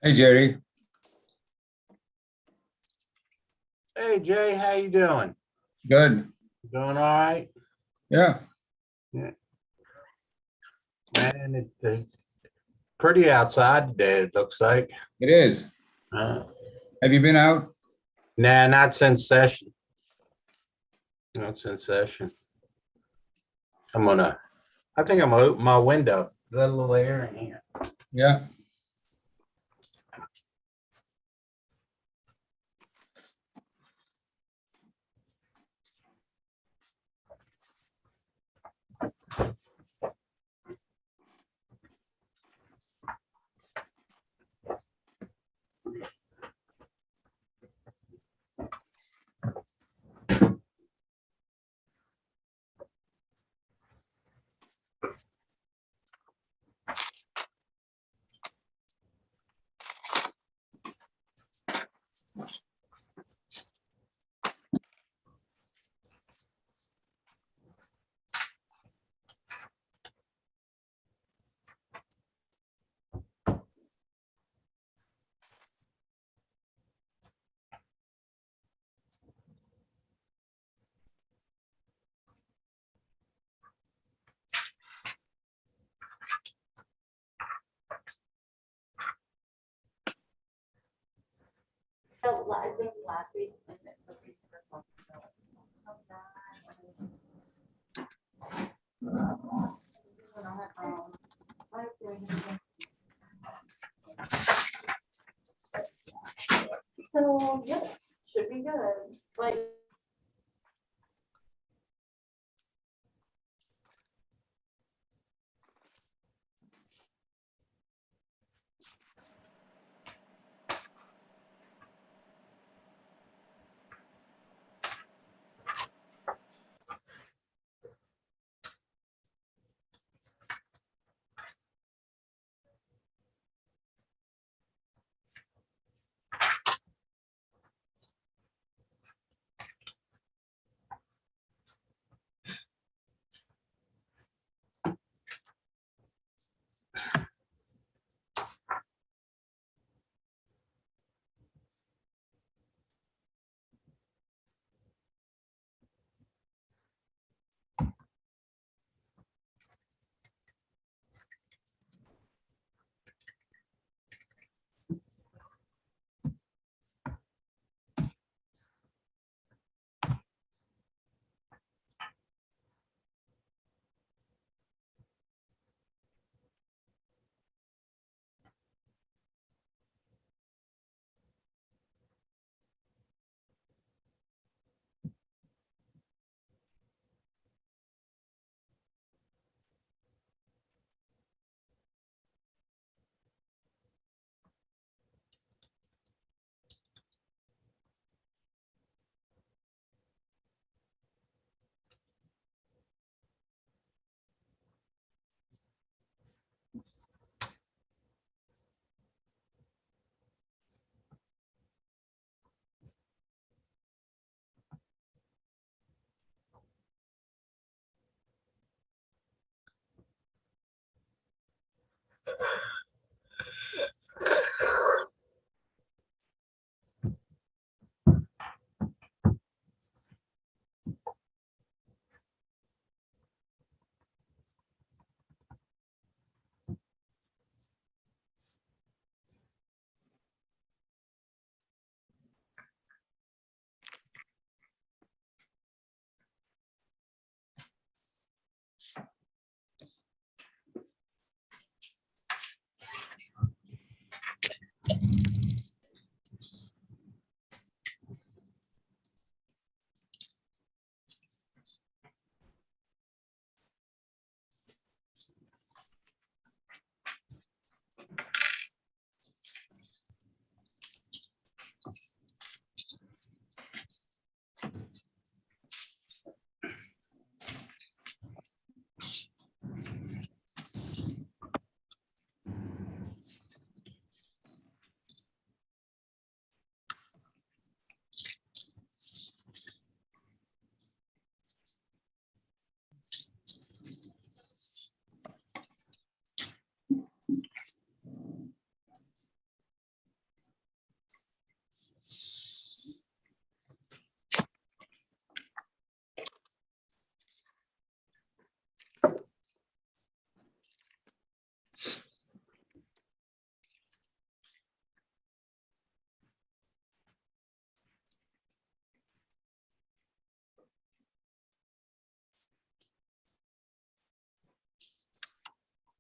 Hey, Jerry. Hey Jay, how you doing? Good. Doing all right? Yeah, Yeah. Man, it's pretty outside today, it looks like. it is. Uh, Have you been out? nah, not since session. Not since session. I think I'm gonna open my window. Let a little air in here. Yeah.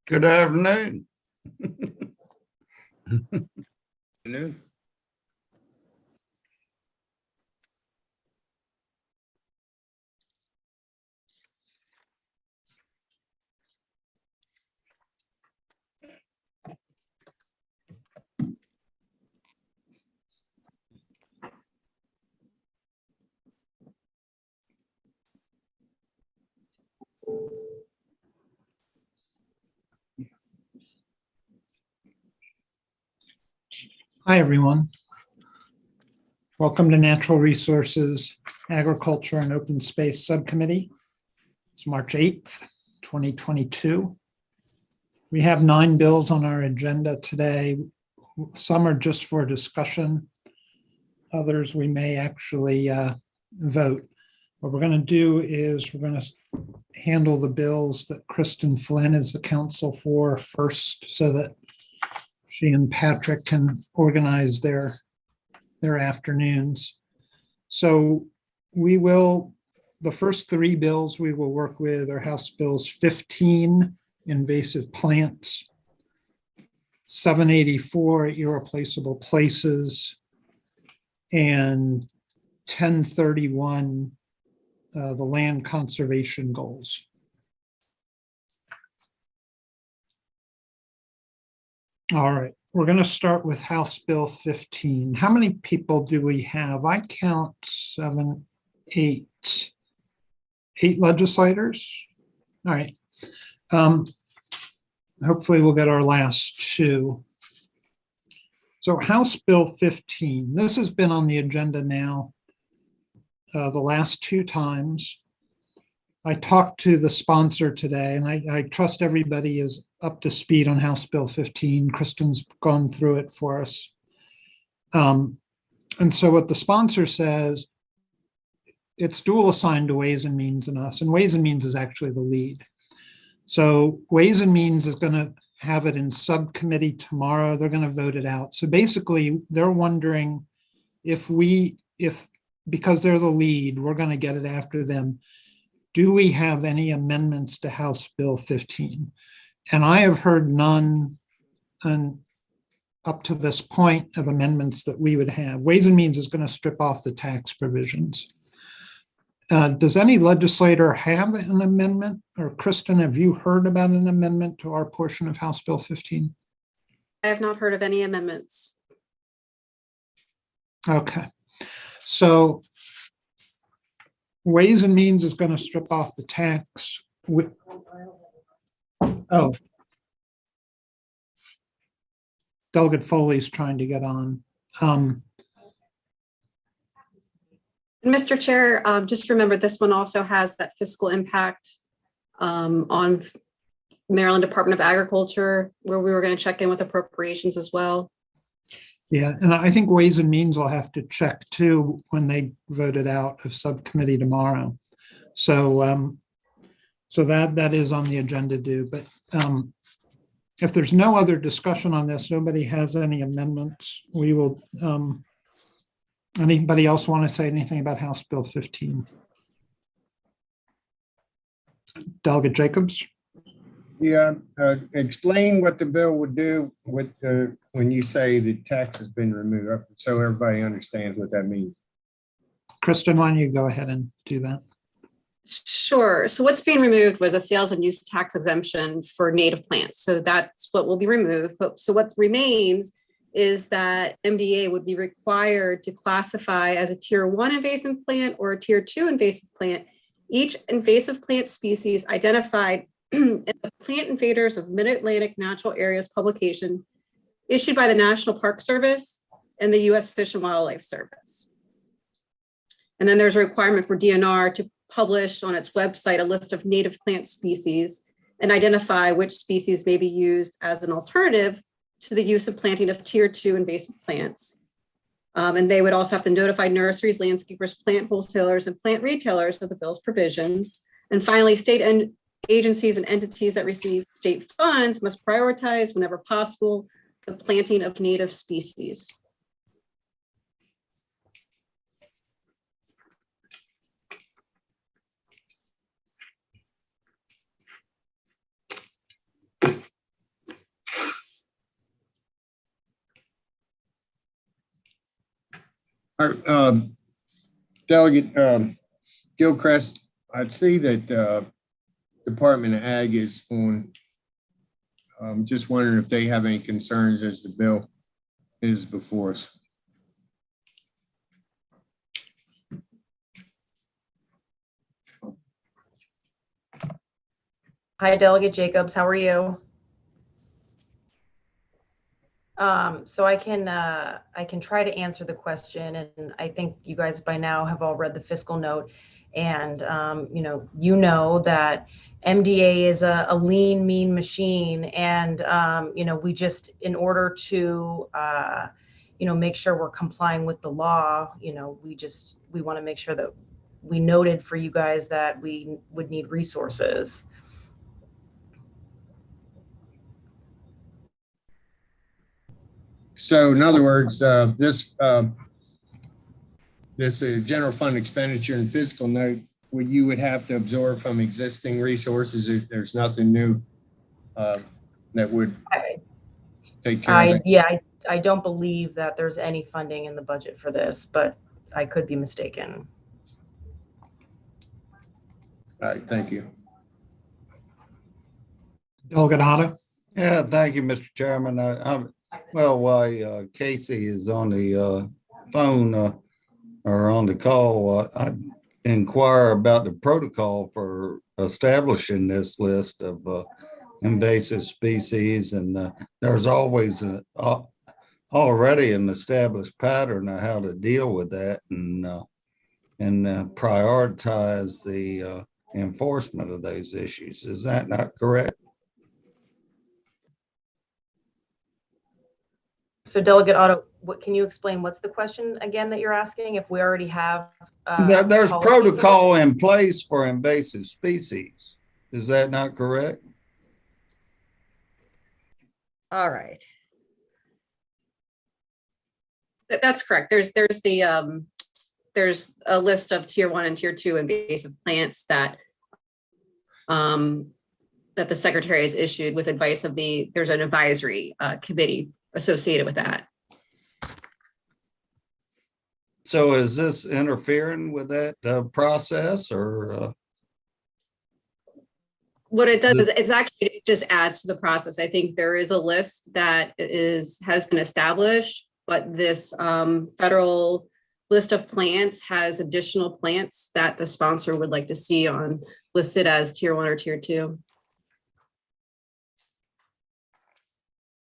Good afternoon. Afternoon. Hi, everyone. Welcome to Natural Resources, Agriculture and Open Space Subcommittee. It's March 8th, 2022. We have 9 bills on our agenda today. Some are just for discussion. Others we may actually vote. What we're going to do is we're going to handle the bills that Kristen Flynn is the counsel for first, so that she and Patrick can organize their afternoons. So the first 3 bills we will work with are House Bills 15, invasive plants, 784, irreplaceable places, and 1031, the land conservation goals. All right, we're going to start with House Bill 15. How many people do we have? I count 7, 8 legislators. All right. Hopefully we'll get our last 2. So House Bill 15, this has been on the agenda now the last 2 times. I talked to the sponsor today, and I trust everybody is up to speed on House Bill 15. Kristen's gone through it for us. And so what the sponsor says, it's dual assigned to Ways and Means and us, and Ways and Means is actually the lead. So Ways and Means is going to have it in subcommittee tomorrow. They're going to vote it out. So basically, they're wondering if because they're the lead, we're going to get it after them. Do we have any amendments to House Bill 15? And I have heard none up to this point of amendments that we would have. Ways and Means is going to strip off the tax provisions. Does any legislator have an amendment? Or Kristen, have you heard about an amendment to our portion of House Bill 15? I have not heard of any amendments. Okay. So Ways and Means is going to strip off the tax. Oh. Delegate Foley's trying to get on. And Mr. Chair, just remember this one also has that fiscal impact on Maryland Department of Agriculture, where we were going to check in with appropriations as well. Yeah, and I think Ways and Means will have to check too when they vote it out of subcommittee tomorrow. So so that is on the agenda due. But if there's no other discussion on this, nobody has any amendments, we will. Anybody else want to say anything about House Bill 15? Delegate Jacobs? Yeah, explain what the bill would do with when you say the tax has been removed, so everybody understands what that means. Kristen, why don't you go ahead and do that? Sure. So what's being removed was a sales and use tax exemption for native plants. So that's what will be removed. But so what remains is that MDA would be required to classify as a tier 1 invasive plant or a tier 2 invasive plant each invasive plant species identified in the Plant Invaders of Mid-Atlantic Natural Areas publication issued by the National Park Service and the U.S. Fish and Wildlife Service. And then there's a requirement for DNR to publish on its website a list of native plant species and identify which species may be used as an alternative to the use of planting of tier 2 invasive plants. And they would also have to notify nurseries, landscapers, plant wholesalers, and plant retailers of the bill's provisions. And finally, state agencies and entities that receive state funds must prioritize, whenever possible, the planting of native species. Our, Delegate Gilchrist, I see that Department of Ag is on. Just wondering if they have any concerns as the bill is before us. Hi, Delegate Jacobs, how are you? So I can try to answer the question, and I think you guys by now have all read the fiscal note, and you know that MDA is a lean, mean machine, and we just, in order to make sure we're complying with the law, we want to make sure that we noted for you guys that we would need resources. So in other words, this general fund expenditure and fiscal note, you would have to absorb from existing resources. There's nothing new that would take care of it. Yeah, I don't believe that there's any funding in the budget for this, but I could be mistaken. All right, thank you. Delegate Otto? Yeah, thank you, Mr. Chairman. Well, while Casey is on the phone or on the call, I inquire about the protocol for establishing this list of invasive species, and there's always already an established pattern of how to deal with that and prioritize the enforcement of those issues. Is that not correct? So Delegate Otto, can you explain what's the question again that you're asking? If we already have There's policy protocol in place for invasive species. Is that not correct? All right. That's correct. There's a list of tier 1 and tier 2 invasive plants that the secretary has issued with advice of there's an advisory committee associated with that. So is this interfering with that process, or? What it does is it just adds to the process. I think there is a list that has been established, but this federal list of plants has additional plants that the sponsor would like to see listed as tier 1 or tier 2.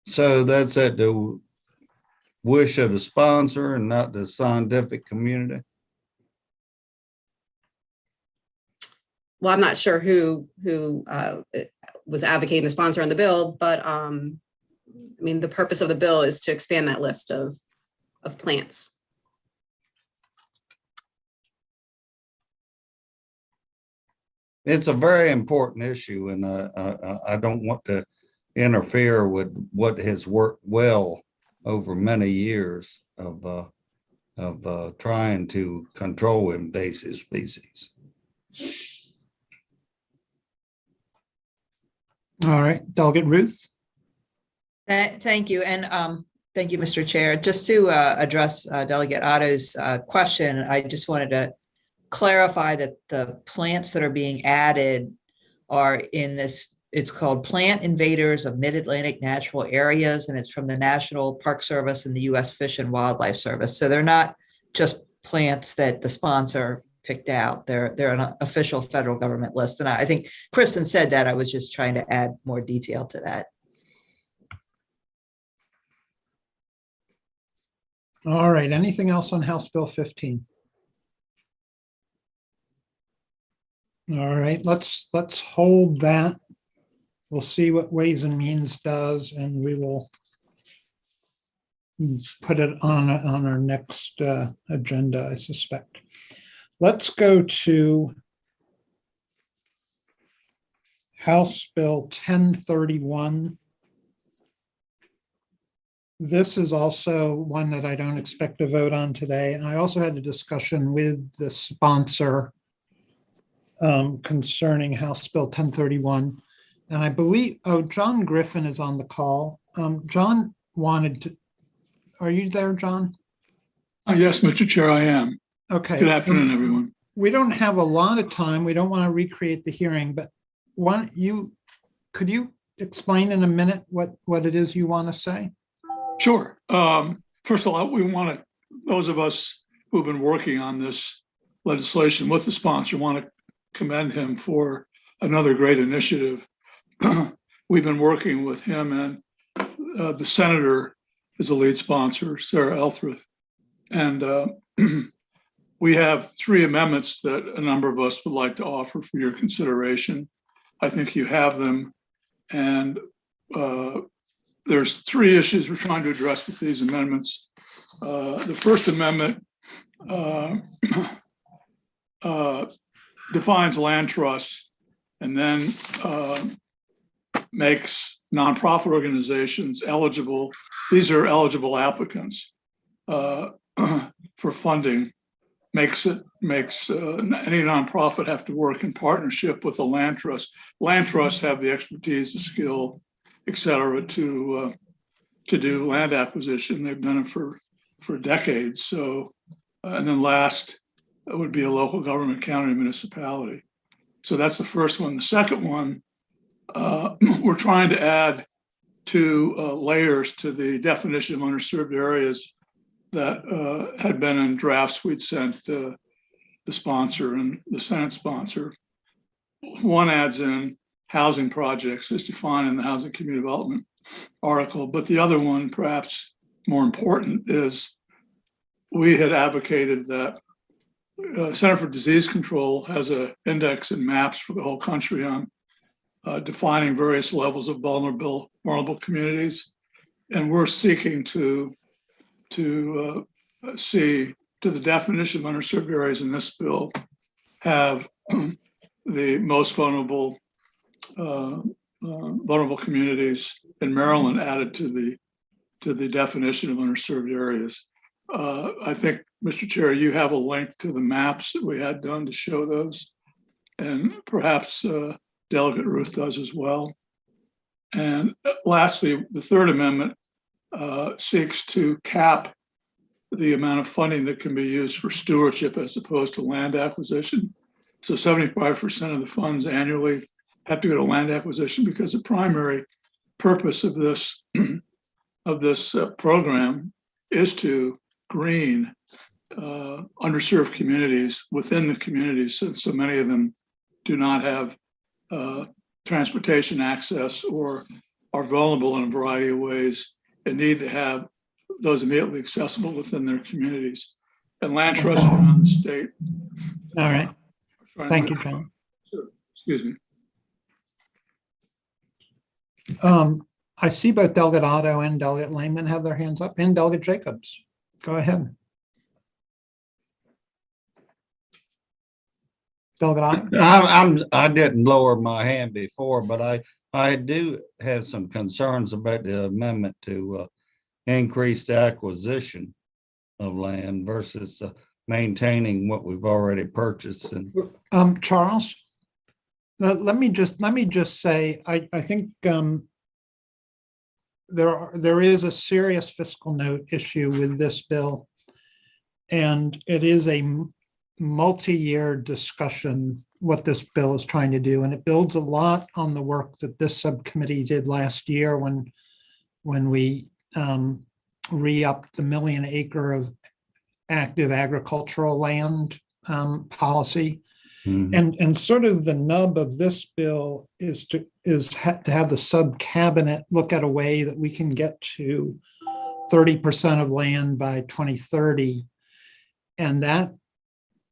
So that's at the wish of the sponsor and not the scientific community? Well, I'm not sure who was advocating the sponsor on the bill, but the purpose of the bill is to expand that list of plants. It's a very important issue, and I don't want to interfere with what has worked well over many years of trying to control invasive species. All right, Delegate Ruth? Thank you. And thank you, Mr. Chair. Just to address Delegate Otto's question, I just wanted to clarify that the plants that are being added are in this. It's called Plant Invaders of Mid-Atlantic Natural Areas, and it's from the National Park Service and the U.S. Fish and Wildlife Service. So they're not just plants that the sponsor picked out. They're an official federal government list. And I think Kristen said that. I was just trying to add more detail to that. All right, anything else on House Bill 15? All right, let's hold that. We'll see what Ways and Means does, and we will put it on our next agenda, I suspect. Let's go to House Bill 1031. This is also one that I don't expect to vote on today. I also had a discussion with the sponsor concerning House Bill 1031. And I believe, John Griffin is on the call. John wanted to, are you there, John? Yes, Mr. Chair, I am. Okay. Good afternoon, everyone. We don't have a lot of time. We don't want to recreate the hearing, but could you explain in a minute what it is you want to say? Sure. First of all, those of us who've been working on this legislation with the sponsor want to commend him for another great initiative. We've been working with him, and the senator is a lead sponsor, Sarah Elthroth. And we have 3 amendments that a number of us would like to offer for your consideration. I think you have them. And there's 3 issues we're trying to address with these amendments. The first amendment defines land trusts and then makes nonprofit organizations eligible. These are eligible applicants for funding. Makes any nonprofit have to work in partnership with a land trust. Land trusts have the expertise, the skill, et cetera, to do land acquisition. They've done it for decades. So, and then last would be a local government, county, municipality. So that's the first one. The second one, we're trying to add 2 layers to the definition of underserved areas that had been in drafts we'd sent the sponsor and the Senate sponsor. One adds in housing projects as defined in the Housing Community Development article, but the other one, perhaps more important, is we had advocated that Center for Disease Control has an index and maps for the whole country on defining various levels of vulnerable communities, and we're seeking to see to the definition of underserved areas in this bill have the most vulnerable communities in Maryland added to the definition of underserved areas. I think, Mr. Chair, you have a link to the maps that we had done to show those, and perhaps Delegate Ruth does as well. And lastly, the third amendment seeks to cap the amount of funding that can be used for stewardship as opposed to land acquisition. So 75% of the funds annually have to go to land acquisition because the primary purpose of this program is to green underserved communities within the communities, since so many of them do not have transportation access or are vulnerable in a variety of ways and need to have those immediately accessible within their communities. And land trusts around the state. All right. Thank you, John. Excuse me. I see both Delegate Otto and Delegate Lehman have their hands up, and Delegate Jacobs. Go ahead. Delegate Otto? I didn't lower my hand before, but I do have some concerns about the amendment to increase the acquisition of land versus maintaining what we've already purchased. And Charles, let me just say, I think there is a serious fiscal note issue with this bill, and it is a multi-year discussion what this bill is trying to do, and it builds a lot on the work that this subcommittee did last year when we re-upped the 1 million acre of active agricultural land policy. And sort of the nub of this bill is to have the sub-cabinet look at a way that we can get to 30% of land by 2030. And that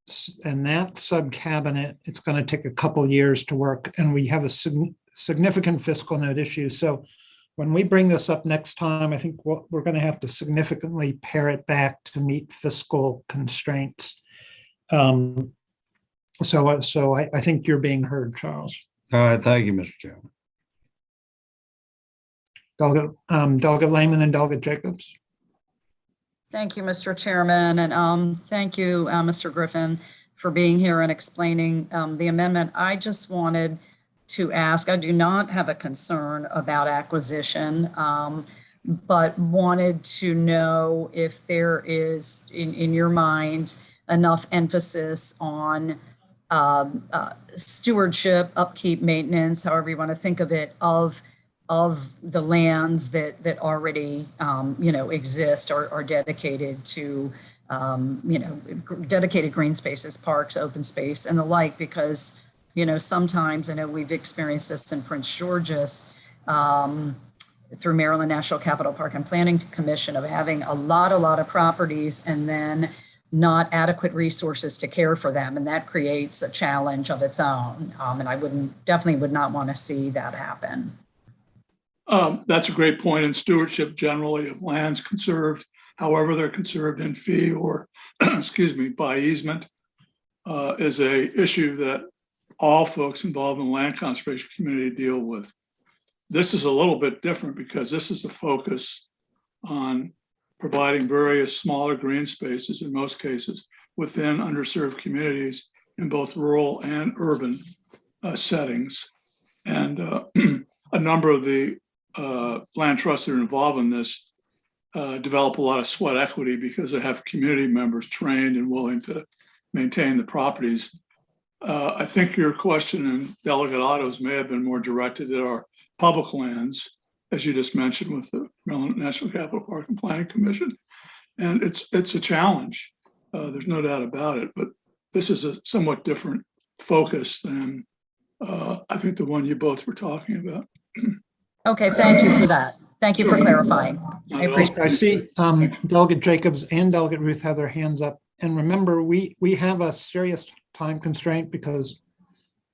sub-cabinet, it's going to take a couple years to work, and we have a significant fiscal note issue. So when we bring this up next time, I think we're going to have to significantly pare it back to meet fiscal constraints. So I think you're being heard, Charles. all right, thank you, Mr. Chairman. Delegate Lehman and Delegate Jacobs. Thank you, Mr. Chairman, and thank you, Mr. Griffin, for being here and explaining the amendment. I just wanted to ask, I do not have a concern about acquisition. but wanted to know if there is, in your mind, enough emphasis on stewardship, upkeep, maintenance, however you want to think of it, of the lands that already exist or are dedicated to dedicated green spaces, parks, open space, and the like. Because sometimes, I know we've experienced this in Prince George's through Maryland National Capital Park and Planning Commission, of having a lot of properties and then not adequate resources to care for them. And that creates a challenge of its own. And I definitely would not want to see that happen. That's a great point. In stewardship generally of lands conserved, however they're conserved in fee or, excuse me, by easement, is a issue that all folks involved in the land conservation community deal with. This is a little bit different because this is the focus on providing various smaller green spaces, in most cases, within underserved communities in both rural and urban settings. And a number of the land trusts that are involved in this develop a lot of sweat equity because they have community members trained and willing to maintain the properties. I think your question and Delegate Otto's may have been more directed at our public lands, as you just mentioned, with the Maryland National Capital Park and Planning Commission. And it's a challenge. There's no doubt about it, but this is a somewhat different focus than I think the one you both were talking about. Okay, thank you for that. Thank you for clarifying. I appreciate I see Delegate Jacobs and Delegate Ruth have their hands up. And remember, we have a serious time constraint because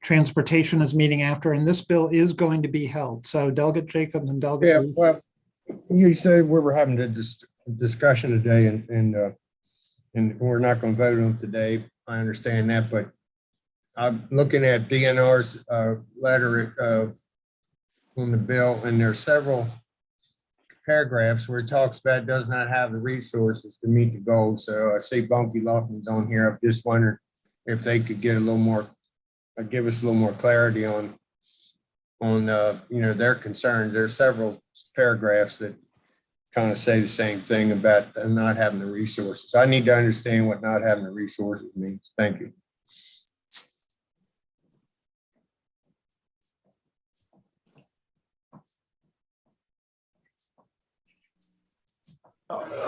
transportation is meeting after, and this bill is going to be held. So Delegate Jacobs and Delegate Ruth. Well, you said we were having a discussion today, and we're not going to vote on it today. I understand that, but I'm looking at DNR's letter on the bill, and there are several paragraphs where it talks about it does not have the resources to meet the goals. So I see Bunky Laughlin's on here. I'm just wondering if they could get a little more, give us a little more clarity on their concerns. There are several paragraphs that kind of say the same thing about them not having the resources. I need to understand what not having the resources means. Thank you.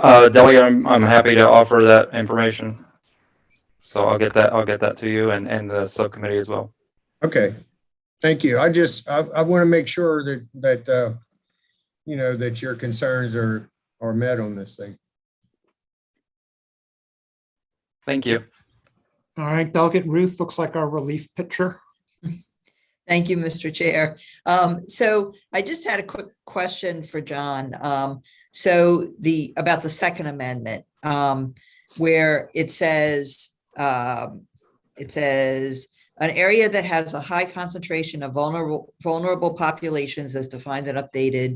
Delegate, I'm happy to offer that information. So I'll get that to you and the subcommittee as well. Okay, thank you. I want to make sure that your concerns are met on this thing. Thank you. All right, Delegate Ruth looks like our relief pitcher. Thank you, Mr. Chair. So I just had a quick question for John. About the Second Amendment, where it says an area that has a high concentration of vulnerable populations as defined and updated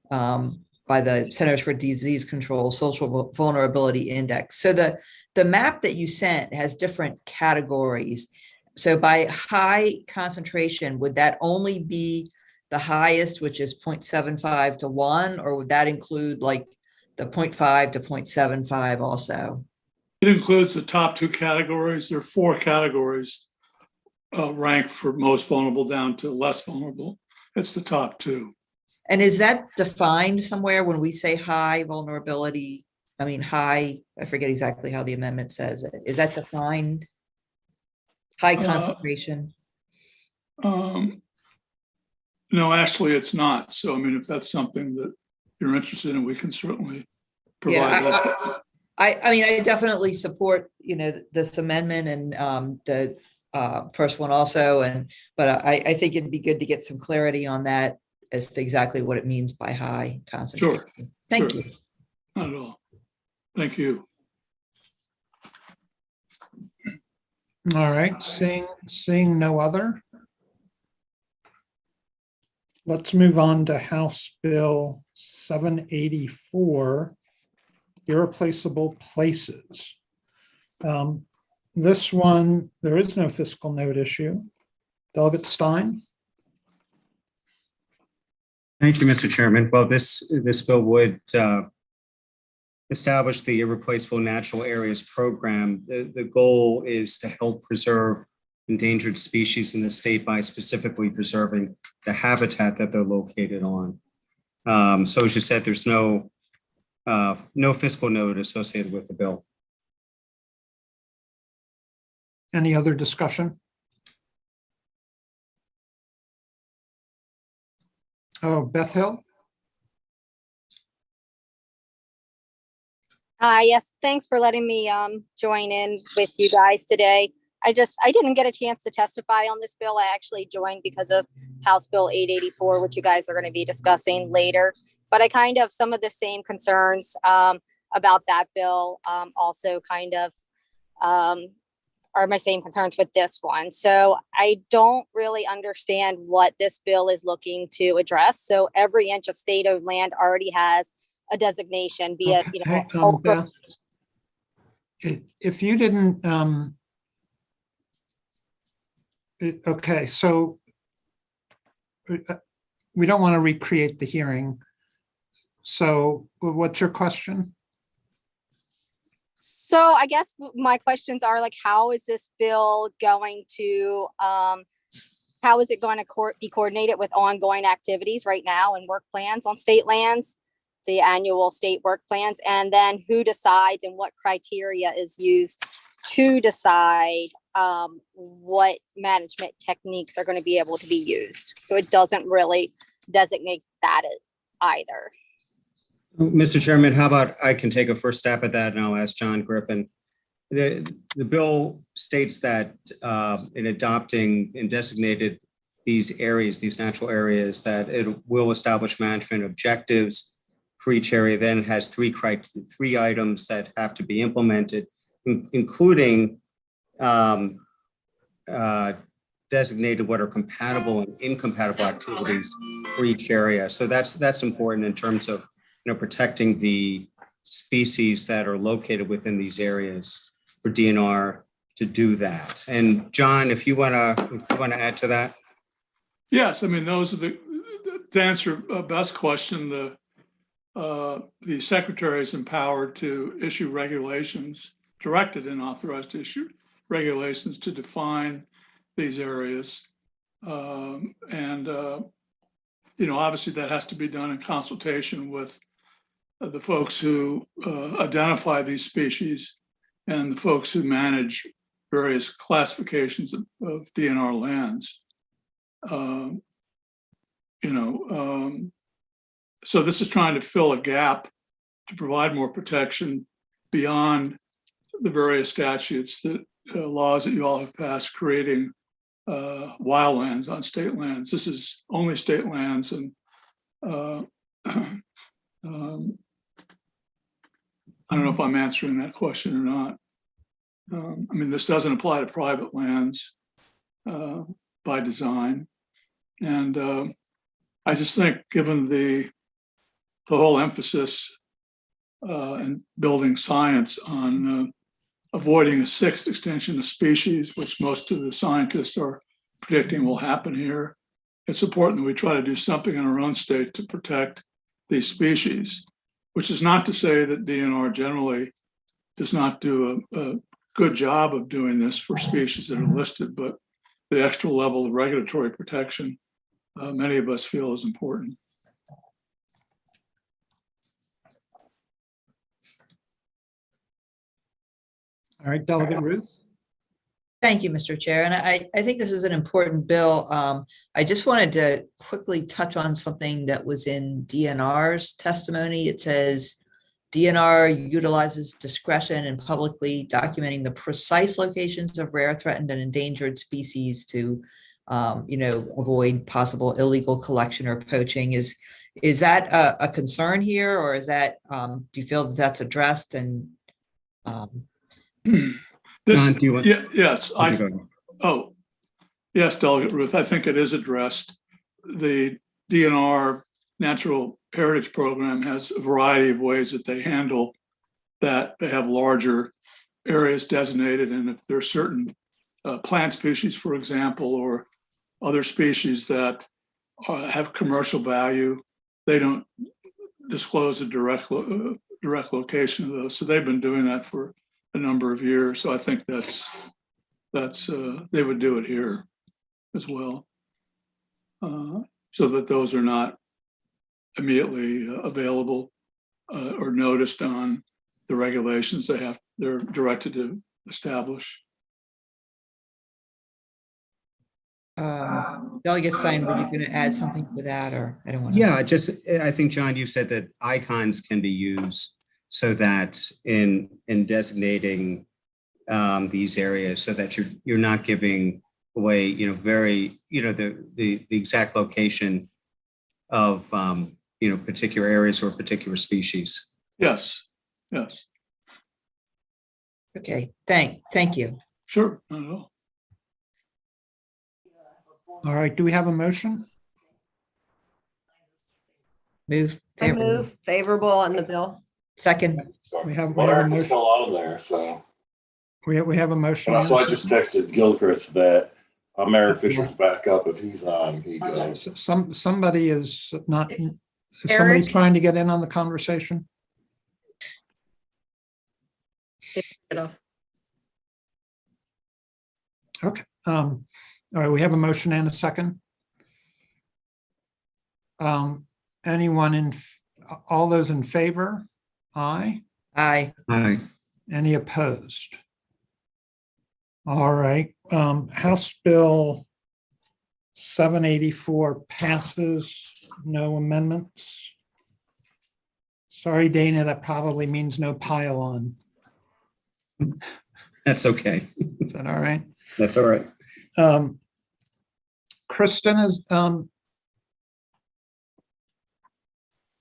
by the Centers for Disease Control Social Vulnerability Index. So the map that you sent has different categories. So by high concentration, would that only be the highest, which is 0.75 to 1, or would that include like the 0.5 to 0.75 also? It includes the top two categories. There are 4 categories ranked from most vulnerable down to less vulnerable. It's the top 2. And is that defined somewhere when we say high vulnerability? I mean, I forget exactly how the amendment says it. Is that defined? High concentration? No, actually it's not. So, I mean, if that's something that you're interested in, we can certainly provide that. I mean, I definitely support, this amendment and the first one also. But I think it'd be good to get some clarity on that as to exactly what it means by high concentration. Sure. Thank Sure. you. Not at all. Thank you. All right, seeing no other. Let's move on to House Bill 784, irreplaceable places. This one, there is no fiscal note issue. Delegate Stein? Thank you, Mr. Chairman. Well, this bill would establish the Irreplaceable Natural Areas Program. The goal is to help preserve endangered species in the state by specifically preserving the habitat that they're located on. So as you said, there's no fiscal note associated with the bill. Any other discussion? Oh, Beth Hill? Yes, thanks for letting me join in with you guys today. I didn't get a chance to testify on this bill. I actually joined because of House Bill 884, which you guys are going to be discussing later. But I kind of, some of the same concerns about that bill also kind of are my same concerns with this one. So I don't really understand what this bill is looking to address. So every inch of state-owned land already has a designation, be it, you know, Beth, if you didn't, okay, so we don't want to recreate the hearing. So what's your question? So I guess my questions are like, how is this bill going to, how is it going to be coordinated with ongoing activities right now and work plans on state lands, the annual state work plans, and then who decides and what criteria is used to decide what management techniques are going to be able to be used. So it doesn't really designate that either. Mr. Chairman, how about I can take a first stab at that and I'll ask John Griffin. The bill states that in adopting and designated these areas, these natural areas, that it will establish management objectives for each area. Then it has three items that have to be implemented, including designated what are compatible and incompatible activities for each area. So that's important in terms of protecting the species that are located within these areas for DNR to do that. And John, if you want to add to that. Yes, I mean, those are to answer Beth's question, the secretary is empowered to issue regulations, directed and authorized to issue regulations to define these areas. Obviously that has to be done in consultation with the folks who identify these species and the folks who manage various classifications of DNR lands. So this is trying to fill a gap to provide more protection beyond the various statutes that laws that you all have passed creating wildlands on state lands. This is only state lands, and I don't know if I'm answering that question or not. I mean, this doesn't apply to private lands by design. And I just think given the whole emphasis in building science on avoiding a sixth extinction of species, which most of the scientists are predicting will happen here, it's important that we try to do something in our own state to protect these species, which is not to say that DNR generally does not do a good job of doing this for species that are listed, but the extra level of regulatory protection many of us feel is important. All right, Delegate Ruth. Thank you, Mr. Chair. And I think this is an important bill. I just wanted to quickly touch on something that was in DNR's testimony. It says DNR utilizes discretion in publicly documenting the precise locations of rare, threatened, and endangered species to, avoid possible illegal collection or poaching. Is that a concern here, or is that do you feel that that's addressed? And This, John, do you want? yes, yes, Delegate Ruth, I think it is addressed. The DNR Natural Heritage Program has a variety of ways that they handle that. They have larger areas designated, and if there are certain plant species, for example, or other species that have commercial value. They don't disclose a direct location of those. So they've been doing that for a number of years. So I think that's they would do it here as well, so that those are not immediately available or noticed on the regulations they're directed to establish. Delegate Stein, were you going to add something to that, or I don't want to? Yeah, I think, John, you said that icons can be used so that in designating these areas, so that you're not giving away, the exact location of, particular areas or particular species. Yes. Okay, thank you. Sure. Not at all. All right, do we have a motion? Move I favorable. move favorable on the bill. Second. We have a Monarch is motion. still on there, so. We have a motion. And also, and I a just second. texted Gilchrist that Aaron Fisher's back up. If he's on, he goes. Somebody is not, It's is somebody Eric. trying to get in on the conversation? Okay, all right, we have a motion and a second. Anyone all those in favor? Aye. Aye. Aye. Any opposed? All right, House Bill 784 passes, no amendments. Sorry, Dana, that probably means no pile on. That's okay. Is that all right? That's all right. Kristen,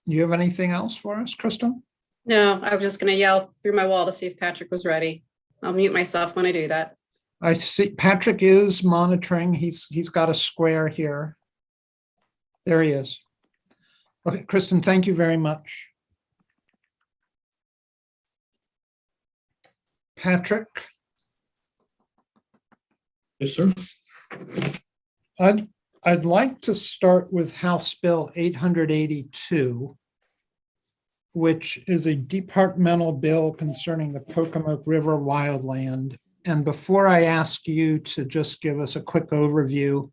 you have anything else for us, Kristen? No, I was just going to yell through my wall to see if Patrick was ready. I'll mute myself when I do that. I see Patrick is monitoring. He's got a square here. There he is. Okay, Kristen, thank you very much. Patrick? Yes, sir. I'd like to start with House Bill 882, which is a departmental bill concerning the Pocomoke River wildland. And before I ask you to just give us a quick overview,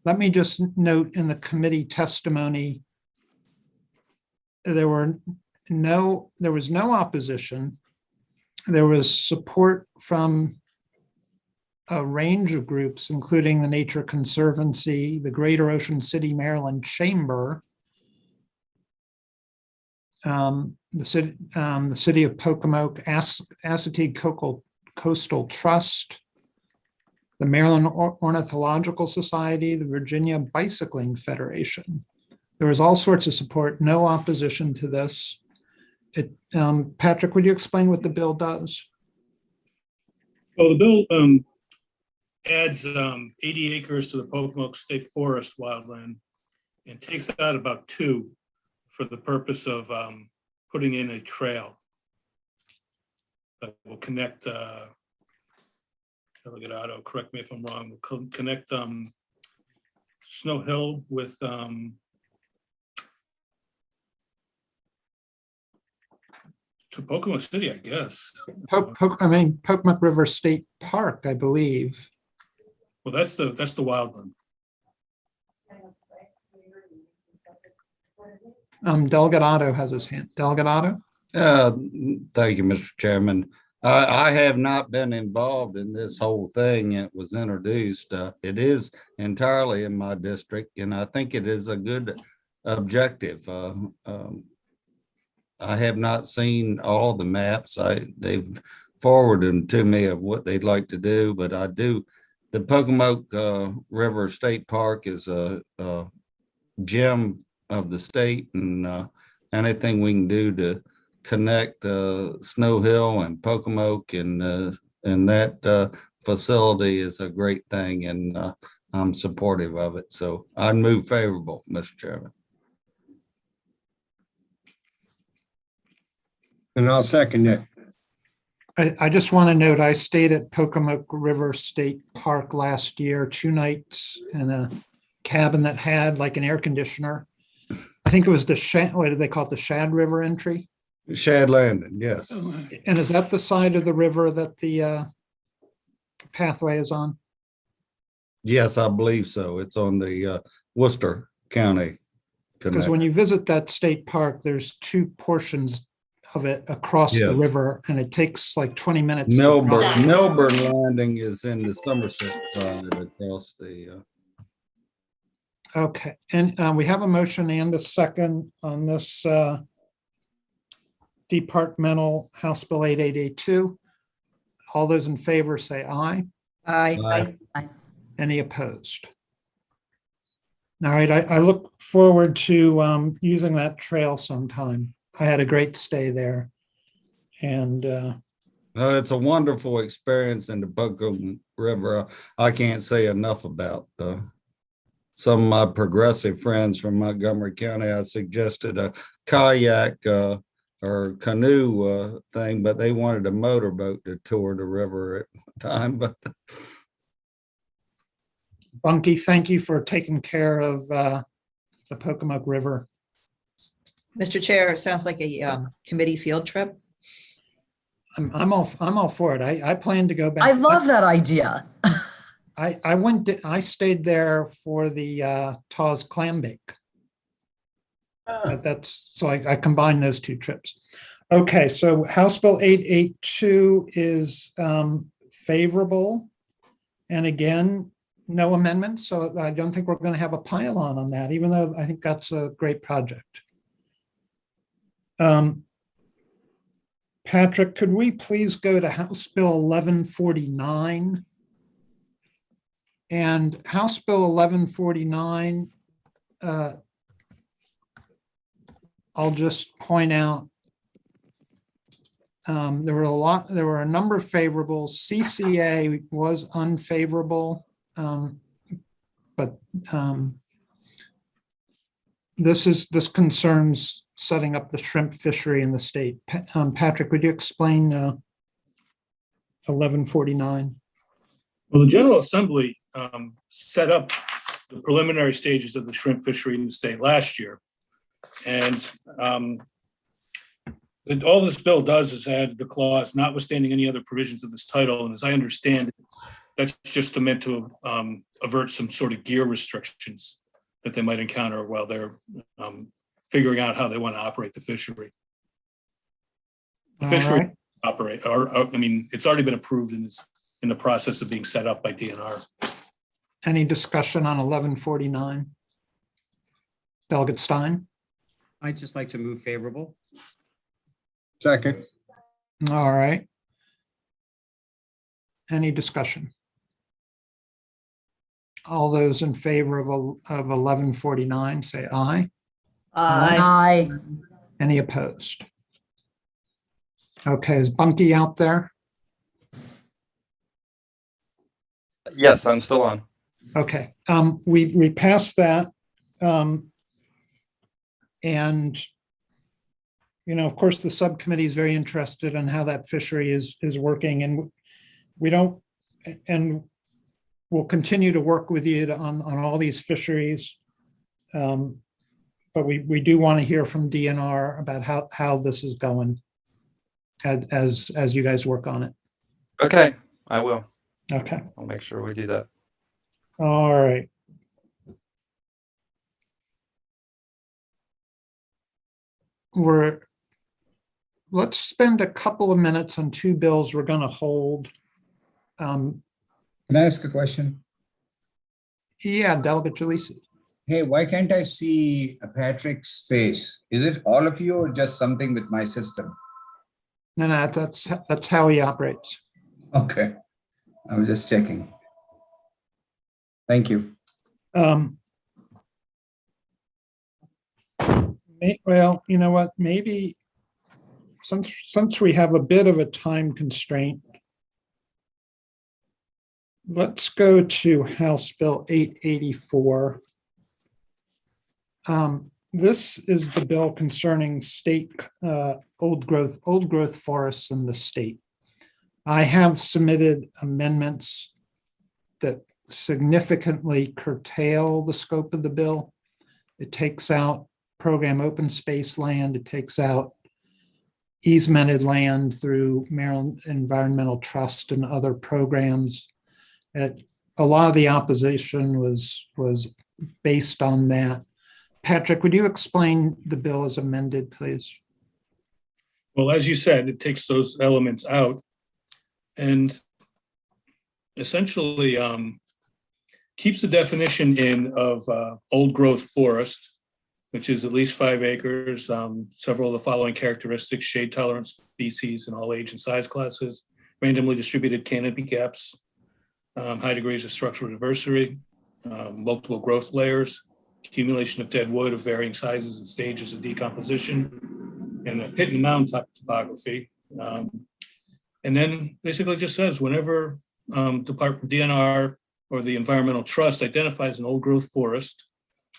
let me just note in the committee testimony, there was no opposition. There was support from a range of groups, including the Nature Conservancy, the Greater Ocean City, Maryland Chamber, the city of Pocomoke, Assateague Coastal Trust, the Maryland Ornithological Society, the Virginia Bicycling Federation. There was all sorts of support, no opposition to this. Patrick, would you explain what the bill does? Well, the bill adds 80 acres to the Pocomoke State Forest wildland and takes out about 2 for the purpose of putting in a trail that will connect, Delegate Otto, correct me if I'm wrong, will connect Snow Hill with to Pocomoke City, I guess. Pocomoke River State Park, I believe. Well, that's the wildland. Delegate Otto has his hand. Delegate Otto? Thank you, Mr. Chairman. I have not been involved in this whole thing. It was introduced. It is entirely in my district, and I think it is a good objective. I have not seen all the maps. They've forwarded them to me of what they'd like to do, but I do. The Pocomoke River State Park is a gem of the state, and anything we can do to connect Snow Hill and Pocomoke and that facility is a great thing, and I'm supportive of it. So I'd move favorable, Mr. Chairman. And I'll second it. I just want to note, I stayed at Pocomoke River State Park last year, 2 nights and a cabin that had like an air conditioner. I think it was the Shad, what do they call it? The Shad River entry. Shad Landing, yes. And is that the side of the river that the pathway is on? Yes, I believe so. It's on the Worcester County. Because when you visit that state park, there's two portions of it across the Yes. river, and it takes like 20 minutes. to cross. Melbourne Landing is in the Somerset side across the. Okay, and we have a motion and a second on this departmental House Bill 8882. All those in favor say aye. Aye. Any opposed? All right, I look forward to using that trail sometime. I had a great stay there. And It's a wonderful experience in the Pocono River. I can't say enough about some of my progressive friends from Montgomery County. I suggested a kayak or canoe thing, but they wanted a motorboat to tour the river at the time. But Bunky, thank you for taking care of the Pocomoke River. Mr. Chair, it sounds like a committee field trip. I'm all for it. I plan to go back. I love that idea. I stayed there for the Taw's clam bake. That's so I combined those two trips. Okay, so House Bill 882 is favorable. And again, no amendments. So I don't think we're going to have a pile on that, even though I think that's a great project. Patrick, could we please go to House Bill 1149? And House Bill 1149, I'll just point out, there were a number of favorables. CCA was unfavorable, but this concerns setting up the shrimp fishery in the state. Patrick, would you explain 1149? Well, the General Assembly set up the preliminary stages of the shrimp fishery in the state last year. And all this bill does is add the clause, notwithstanding any other provisions of this title. And as I understand it, that's just meant to avert some sort of gear restrictions that they might encounter while they're figuring out how they want to operate the fishery. The fishery operate, or I mean, it's already been approved and is in the process of being set up by DNR. Any discussion on 1149? Delegate Stein? I'd just like to move favorable. Second. All right. Any discussion? All those in favor of 1149 say aye. Aye. Any opposed? Okay, is Bunky out there? Yes, I'm still on. Okay, we passed that. And, you know, of course, the subcommittee is very interested in how that fishery is working, and we'll continue to work with you on all these fisheries. But we do want to hear from DNR about how this is going as you guys work on it. Okay, I will. Okay. I'll make sure we do that. All right. Let's spend a couple of minutes on two bills we're going to hold. Can I ask a question? Yeah, Delegate Jalisi. Hey, why can't I see Patrick's face? Is it all of you or just something with my system? No, that's how he operates. Okay, I was just checking. Thank you. Well, you know what, maybe since we have a bit of a time constraint, let's go to House Bill 884. This is the bill concerning state old growth forests in the state. I have submitted amendments that significantly curtail the scope of the bill. It takes out program open space land. It takes out easemented land through Maryland Environmental Trust and other programs. A lot of the opposition was based on that. Patrick, would you explain the bill as amended, please? Well, as you said, it takes those elements out and essentially keeps the definition in of old growth forest, which is at least 5 acres, several of the following characteristics: shade tolerant species in all age and size classes, randomly distributed canopy gaps, high degrees of structural diversity, multiple growth layers, accumulation of dead wood of varying sizes and stages of decomposition, and a pit and mound topography. And then basically just says whenever Department DNR or the Environmental Trust identifies an old growth forest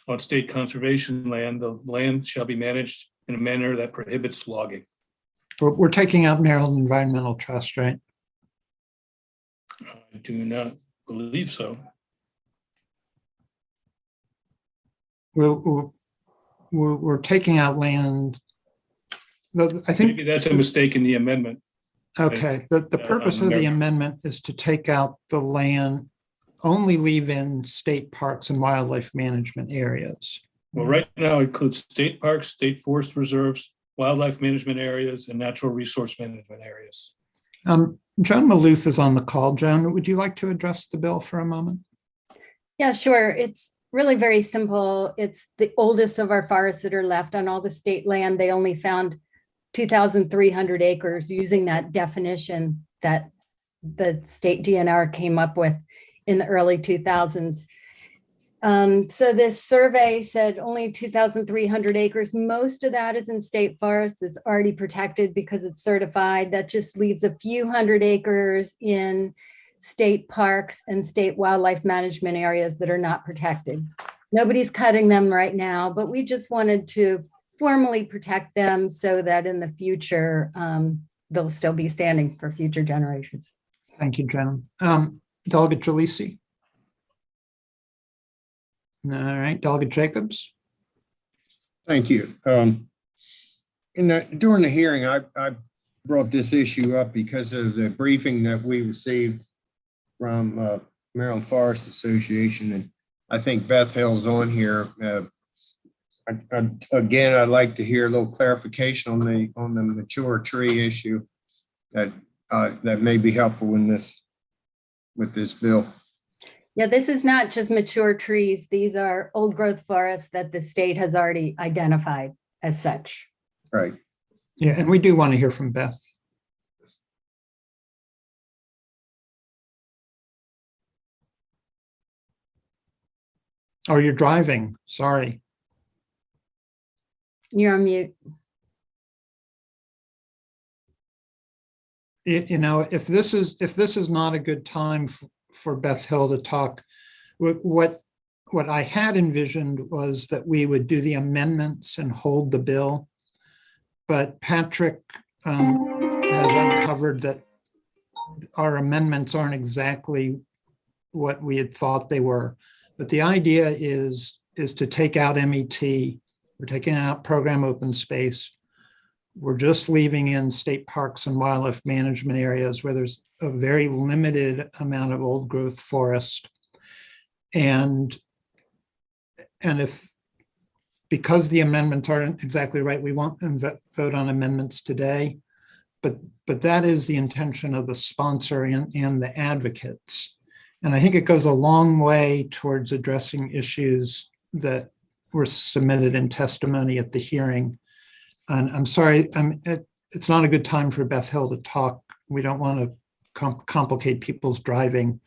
on state conservation land, the land shall be managed in a manner that prohibits logging. We're taking out Maryland Environmental Trust, right? I do not believe so. We're taking out land. I think Maybe that's a mistake in the amendment. okay. The purpose of the amendment is to take out the land, only leave in state parks and wildlife management areas. Well, right now it includes state parks, state forest reserves, wildlife management areas, and natural resource management areas. Joan Maloof is on the call. Joan, would you like to address the bill for a moment? Yeah, sure. It's really very simple. It's the oldest of our forests that are left on all the state land. They only found 2,300 acres using that definition that the state DNR came up with in the early 2000s. So this survey said only 2,300 acres. Most of that is in state forests. It's already protected because it's certified. That just leaves a few hundred acres in state parks and state wildlife management areas that are not protected. Nobody's cutting them right now, but we just wanted to formally protect them so that in the future, they'll still be standing for future generations. Thank you, Joan. Delegate Jalisi. All right, Delegate Jacobs. Thank you. During the hearing, I brought this issue up because of the briefing that we received from Maryland Forest Association, and I think Beth Hill's on here. Again, I'd like to hear a little clarification on the mature tree issue that may be helpful in with this bill. Yeah, this is not just mature trees. These are old growth forests that the state has already identified as such. Right. Yeah, and we do want to hear from Beth. Oh, you're driving. Sorry. You're on mute. You know, if this is not a good time for Beth Hill to talk, what I had envisioned was that we would do the amendments and hold the bill. But Patrick has uncovered that our amendments aren't exactly what we had thought they were. But the idea is to take out MET. We're taking out program open space. We're just leaving in state parks and wildlife management areas where there's a very limited amount of old growth forest. And because the amendments aren't exactly right, we won't vote on amendments today, but that is the intention of the sponsor and the advocates. And I think it goes a long way towards addressing issues that were submitted in testimony at the hearing. And I'm sorry, it's not a good time for Beth Hill to talk. We don't want to complicate people's driving,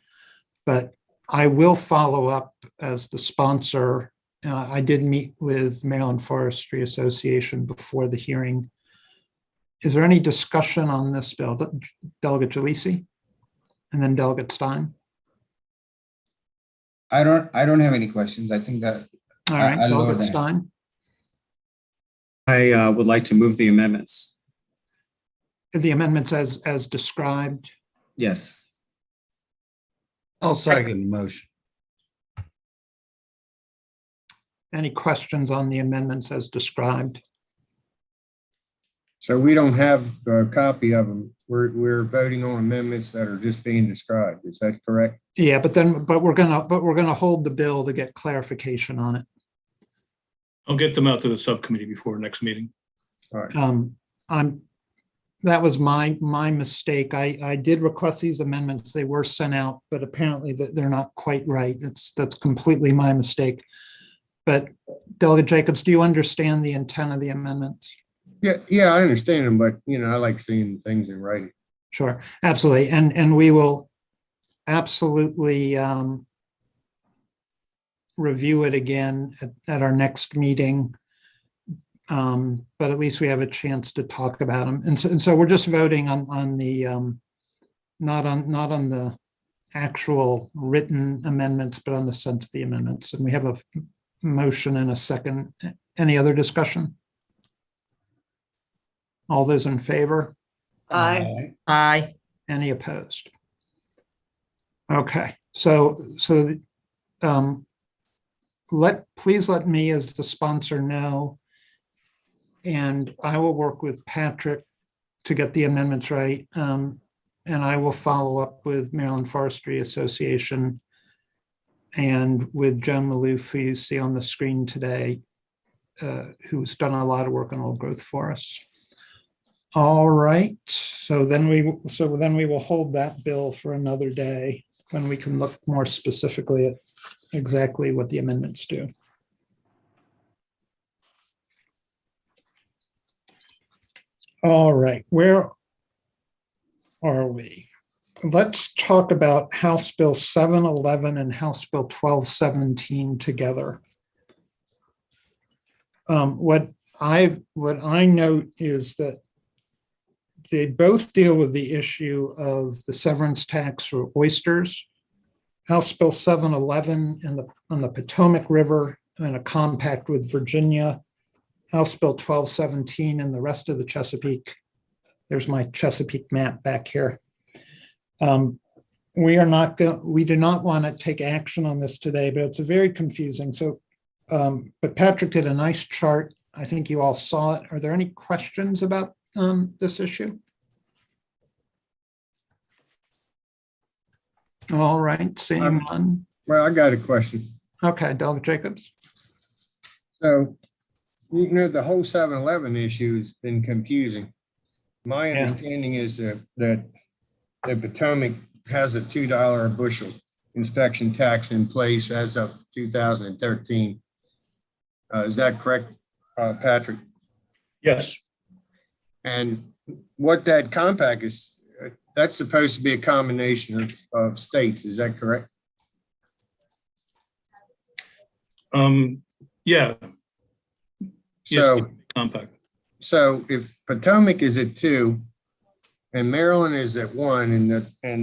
but I will follow up as the sponsor. I did meet with Maryland Forestry Association before the hearing. Is there any discussion on this bill? Delegate Jalisi and then Delegate Stein. I don't have any questions. I think that. All right, Delegate Stein. I would like to move the amendments. The amendments as described. Yes. I'll second the motion. Any questions on the amendments as described? So we don't have a copy of them. We're voting on amendments that are just being described. Is that correct? Yeah, but we're gonna hold the bill to get clarification on it. I'll get them out to the subcommittee before next meeting. All right. That was my mistake. I did request these amendments. They were sent out, but apparently they're not quite right. That's completely my mistake. But Delegate Jacobs, do you understand the intent of the amendments? Yeah, I understand them, but I like seeing things in writing. Sure, absolutely. And we will absolutely review it again at our next meeting. But at least we have a chance to talk about them. And so we're just voting on the not on the actual written amendments, but on the sense of the amendments. And we have a motion and a second. Any other discussion? All those in favor? Aye. Aye. Any opposed? Okay, so please let me as the sponsor know, and I will work with Patrick to get the amendments right. And I will follow up with Maryland Forestry Association and with Joan Maloof, who you see on the screen today, who's done a lot of work on old growth forests. All right, so then we will hold that bill for another day when we can look more specifically at exactly what the amendments do. All right, where are we? Let's talk about House Bill 711 and House Bill 1217 together. What I note is that they both deal with the issue of the severance tax for oysters. House Bill 711 on the Potomac River and a compact with Virginia. House Bill 1217 and the rest of the Chesapeake. There's my Chesapeake map back here. We do not want to take action on this today, but it's very confusing. So, but Patrick did a nice chart. I think you all saw it. Are there any questions about this issue? All right, seeing none. Well, I got a question. Okay, Delegate Jacobs. So, the whole 711 issue has been confusing. My understanding is that the Potomac has a $2 a bushel inspection tax in place as of 2013. Is that correct, Patrick? Yes. And what that compact is, that's supposed to be a combination of states. Is that correct? Yeah. So, yes, compact. So if Potomac is at 2 and Maryland is at 1, and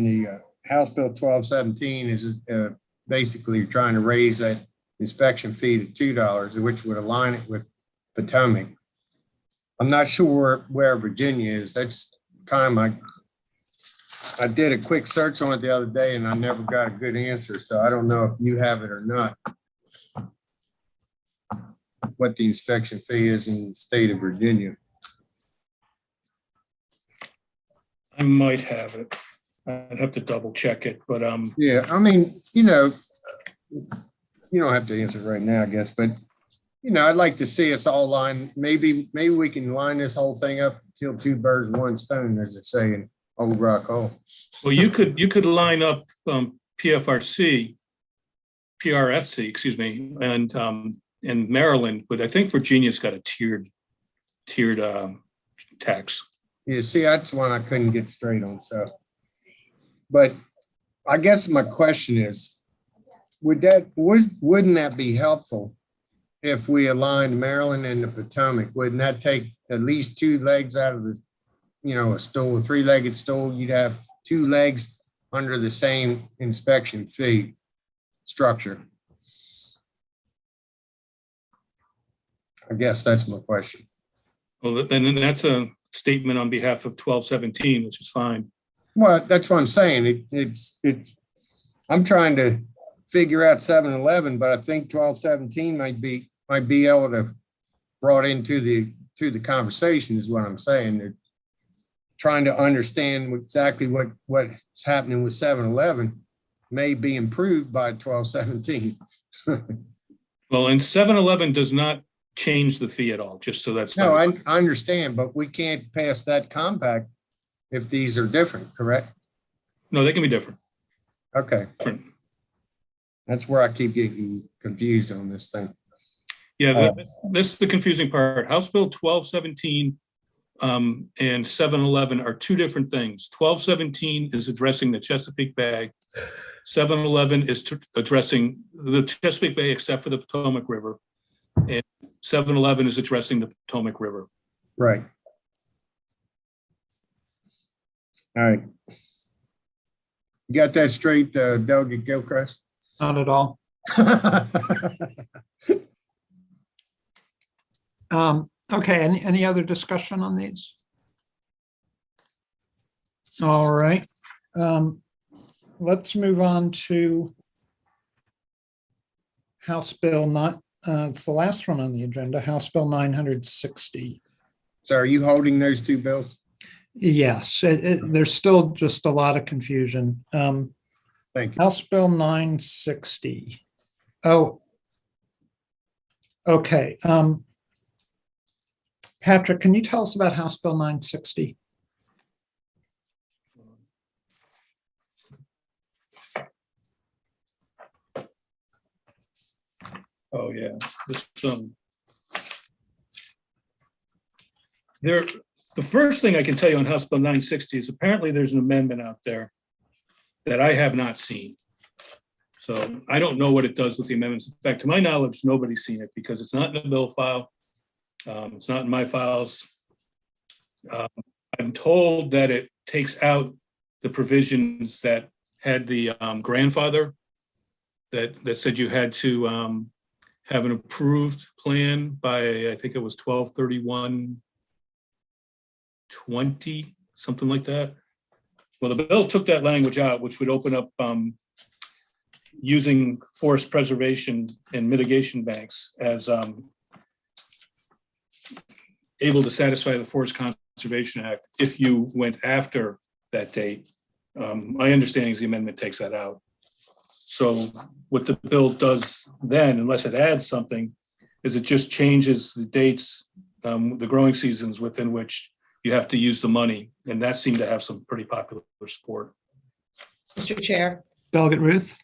the House Bill 1217 is basically trying to raise that inspection fee to $2, which would align it with Potomac. I'm not sure where Virginia is. That's kind of I did a quick search on it the other day and I never got a good answer. So I don't know if you have it or not, what the inspection fee is in the state of Virginia. I might have it. I'd have to double check it, but yeah, I mean, you don't have to answer right now, I guess, but I'd like to see us all line. Maybe we can line this whole thing up, kill two birds with one stone, as they say in Old Rock Hall. Well, you could line up PRFC, excuse me, and Maryland, but I think Virginia's got a tiered tax. Yeah, see, that's one I couldn't get straight on. So, but I guess my question is, wouldn't that be helpful if we aligned Maryland and the Potomac? Wouldn't that take at least two legs out of the, a stool, a three-legged stool? You'd have two legs under the same inspection fee structure. I guess that's my question. Well, then that's a statement on behalf of 1217, which is fine. Well, that's what I'm saying. I'm trying to figure out 711, but I think 1217 might be might be able to brought into the conversation is what I'm saying. They're trying to understand exactly what's happening with 7-Eleven may be improved by 1217. Well, and 7-Eleven does not change the fee at all, just so that's. No, I understand, but we can't pass that compact if these are different, correct? No, they can be different. Okay. That's where I keep getting confused on this thing. Yeah, this is the confusing part. House Bill 1217 and 7-Eleven are two different things. 1217 is addressing the Chesapeake Bay. 7-Eleven is addressing the Chesapeake Bay except for the Potomac River. And 7-Eleven is addressing the Potomac River. Right. All right. You got that straight, Delegate Gilchrist? Not at all. Okay, any other discussion on these? All right. Let's move on to House Bill it's the last one on the agenda, House Bill 960. So are you holding those two bills? Yes, there's still just a lot of confusion. Thank you. House Bill 960. Oh, okay. Patrick, can you tell us about House Bill 960? Oh, yeah. This, the first thing I can tell you on House Bill 960 is apparently there's an amendment out there that I have not seen. So I don't know what it does with the amendments. In fact, to my knowledge, nobody's seen it because it's not in the bill file. It's not in my files. I'm told that it takes out the provisions that had the grandfather that said you had to have an approved plan by, I think it was 12/31/20, something like that. Well, the bill took that language out, which would open up using forest preservation and mitigation banks as able to satisfy the Forest Conservation Act if you went after that date. My understanding is the amendment takes that out. So what the bill does then, unless it adds something, is it just changes the dates, the growing seasons within which you have to use the money. And that seemed to have some pretty popular support. Mr. Chair, Delegate Ruth?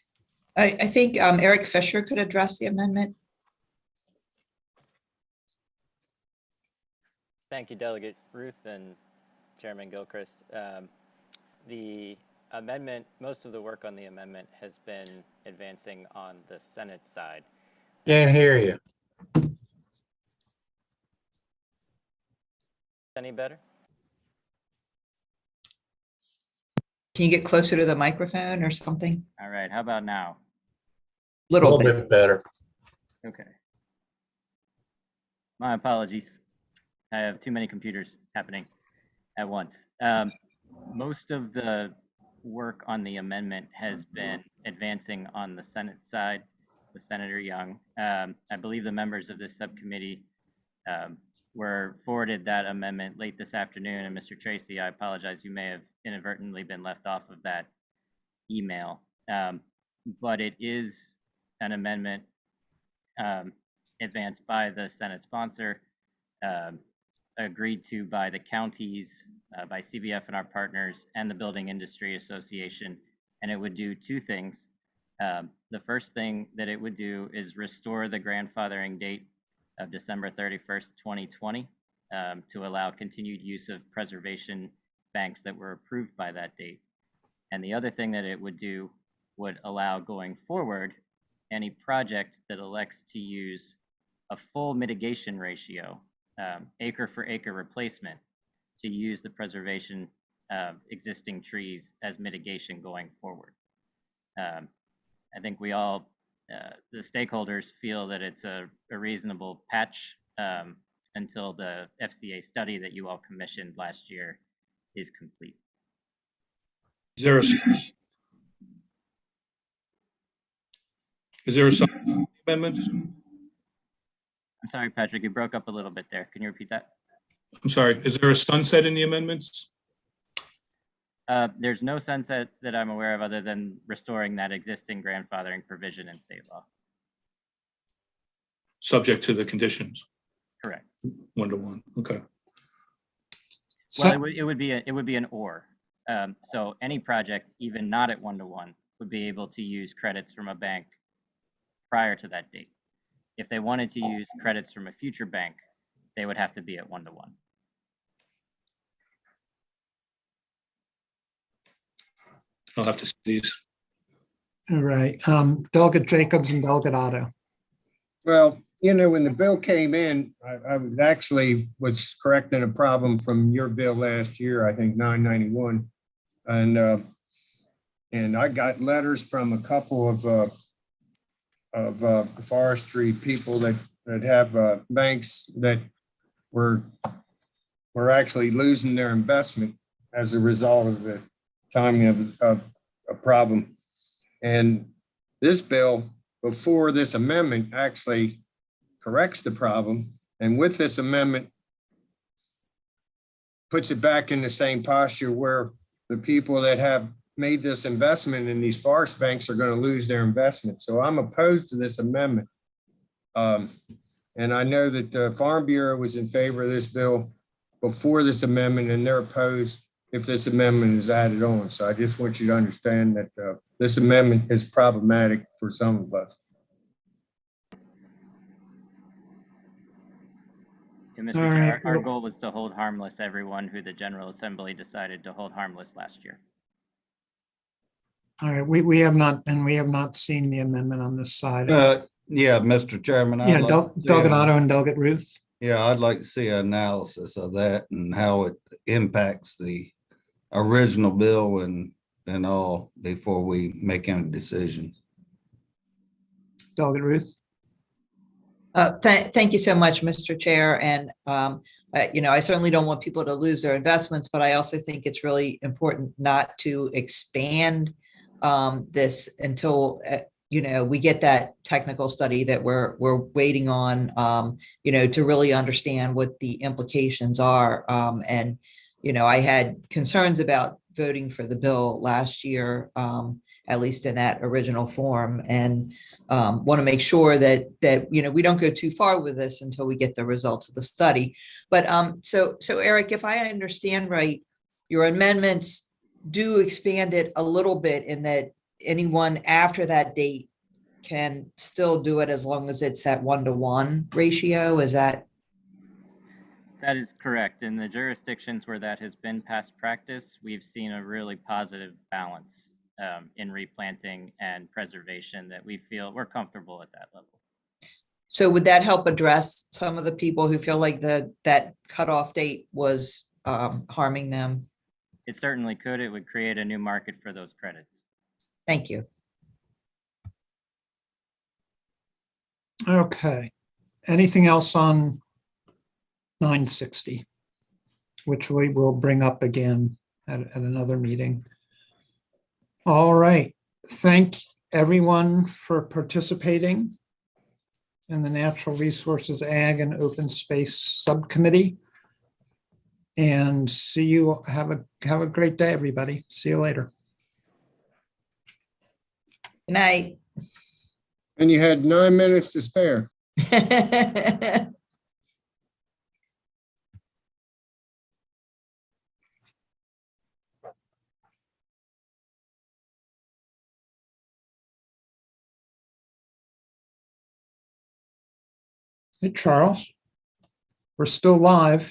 I think Eric Fisher could address the amendment. Thank you, Delegate Ruth and Chairman Gilchrist. The amendment, most of the work on the amendment has been advancing on the Senate side. Can't hear you. Any better? Can you get closer to the microphone or something? All right, how about now? Little bit better. Okay. My apologies. I have too many computers happening at once. Most of the work on the amendment has been advancing on the Senate side with Senator Young. I believe the members of this subcommittee were forwarded that amendment late this afternoon. And Mr. Tracy, I apologize, you may have inadvertently been left off of that email. But it is an amendment advanced by the Senate sponsor, agreed to by the counties, by CBF and our partners, and the Building Industry Association. And it would do two things. The first thing that it would do is restore the grandfathering date of December 31st, 2020, to allow continued use of preservation banks that were approved by that date. And the other thing that it would do would allow going forward any project that elects to use a full mitigation ratio, acre for acre replacement, to use the preservation of existing trees as mitigation going forward. I think we all, the stakeholders, feel that it's a reasonable patch until the FCA study that you all commissioned last year is complete. Is there a amendments? I'm sorry, Patrick, you broke up a little bit there. Can you repeat that? I'm sorry, is there a sunset in the amendments? There's no sunset that I'm aware of other than restoring that existing grandfathering provision in state law. Subject to the conditions, Correct. 1-to-1, okay. Well, it would be an or. So any project, even not at 1-to-1, would be able to use credits from a bank prior to that date. If they wanted to use credits from a future bank, they would have to be at 1-to-1. I'll have to see these. All right, Delegate Jacobs and Delegate Otto. Well, you know, when the bill came in, I actually was correcting a problem from your bill last year, I think 991. And I got letters from a couple of forestry people that have banks that were actually losing their investment as a result of the timing of a problem. And this bill, before this amendment, actually corrects the problem. And with this amendment, puts it back in the same posture where the people that have made this investment in these forest banks are going to lose their investment. So I'm opposed to this amendment. And I know that the Farm Bureau was in favor of this bill before this amendment, and they're opposed if this amendment is added on. So I just want you to understand that this amendment is problematic for some of us. And Mr. All Chair, right, our well- goal was to hold harmless everyone who the General Assembly decided to hold harmless last year. All right, we have not seen the amendment on this side. Yeah, Mr. Chairman. I'd Yeah, like to see Delegate an- Otto and Delegate Ruth. Yeah, I'd like to see an analysis of that and how it impacts the original bill and all before we make any decisions. Delegate Ruth. Thank you so much, Mr. Chair. And, I certainly don't want people to lose their investments, but I also think it's really important not to expand this until, we get that technical study that we're waiting on, to really understand what the implications are. And, I had concerns about voting for the bill last year, at least in that original form, and want to make sure that we don't go too far with this until we get the results of the study. But so Eric, if I understand right, your amendments do expand it a little bit in that anyone after that date can still do it as long as it's at 1-to-1 ratio. Is that? That is correct. In the jurisdictions where that has been past practice, we've seen a really positive balance in replanting and preservation that we feel we're comfortable at that level. So would that help address some of the people who feel like that cutoff date was harming them? It certainly could. It would create a new market for those credits. Thank you. Okay. Anything else on 960, which we will bring up again at another meeting? All right. Thank everyone for participating in the Natural Resources, Ag, and Open Space Subcommittee. And see you. Have a great day, everybody. See you later. Good night. And you had 9 minutes to spare. Hey, Charles, we're still live.